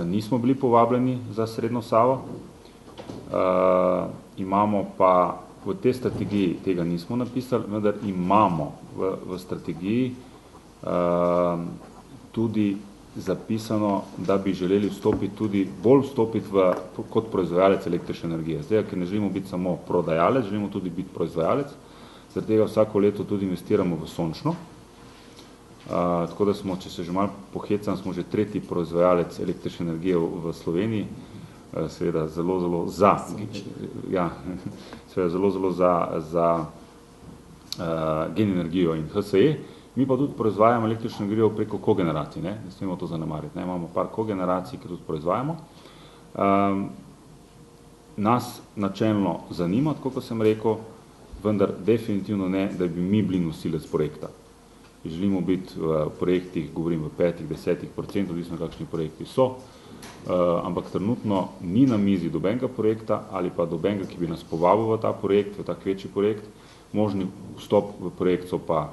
Nismo bili povabljeni za Srednjo Savo, imamo pa v tej strategiji, tega nismo napisali, vendar imamo v strategiji tudi zapisano, da bi želeli bolj vstopiti kot proizvajalec električne energije. Zdaj, ker ne želimo biti samo prodajalec, želimo tudi biti proizvajalec, zaradi tega vsako leto tudi investiramo v sončno. Tako da smo, če se že malo pohecam, smo že tretji proizvajalec električne energije v Sloveniji, seveda zelo za Gen energijo in HSE. Mi pa tudi proizvajamo električno energijo preko kogeneracij, ne smemo to zanemariti. Imamo par kogeneracij, ki tudi proizvajamo. Nas načelno zanima, tako kot sem rekel, vendar definitivno ne, da bi mi bili nosilec projekta. Želimo biti v projektih, govorim v 5–10%, odvisno kakšni projekti so, ampak trenutno ni na mizi dobenega projekta ali pa dobenega, ki bi nas povabil v ta projekt, v tak večji projekt. Možni vstop v projekt so pa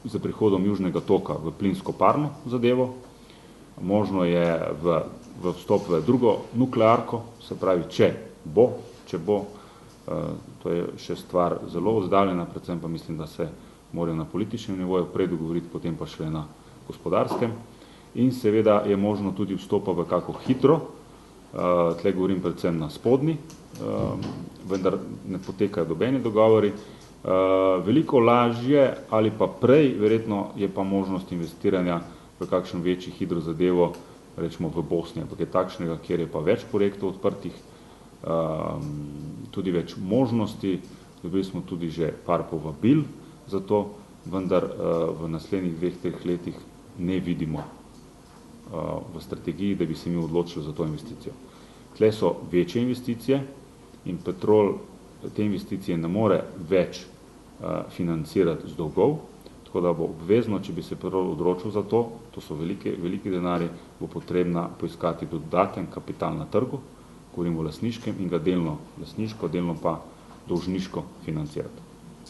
za prihodom Južnega toka v plinsko parno zadevo. Možno je vstop v drugo nuklearko, se pravi, če bo, to je še stvar zelo oddaljena, predvsem pa mislim, da se morajo na političnem nivoju prej dogovoriti, potem pa šele na gospodarskem. In seveda je možno tudi vstopa v kako hitro, tle govorim predvsem na spodnji, vendar ne potekajo dobeni dogovori. Veliko lažje ali pa prej, verjetno je pa možnost investiranja v kakšen večji hidrozadevo, rečemo v Bosni, ampak je takšnega, kjer je pa več projektov odprtih, tudi več možnosti, dobili smo tudi že par povabil za to, vendar v naslednjih 2–3 letih ne vidimo v strategiji, da bi se mi odločili za to investicijo. Tle so večje investicije in Petrol te investicije ne more več financirati z dolgov, tako da bo obvezno, če bi se Petrol odločil za to, to so veliki denarji, bo potrebna poiskati dodaten kapital na trgu, govorimo o lastniškem in ga delno lastniško, delno pa dolžniško financirati.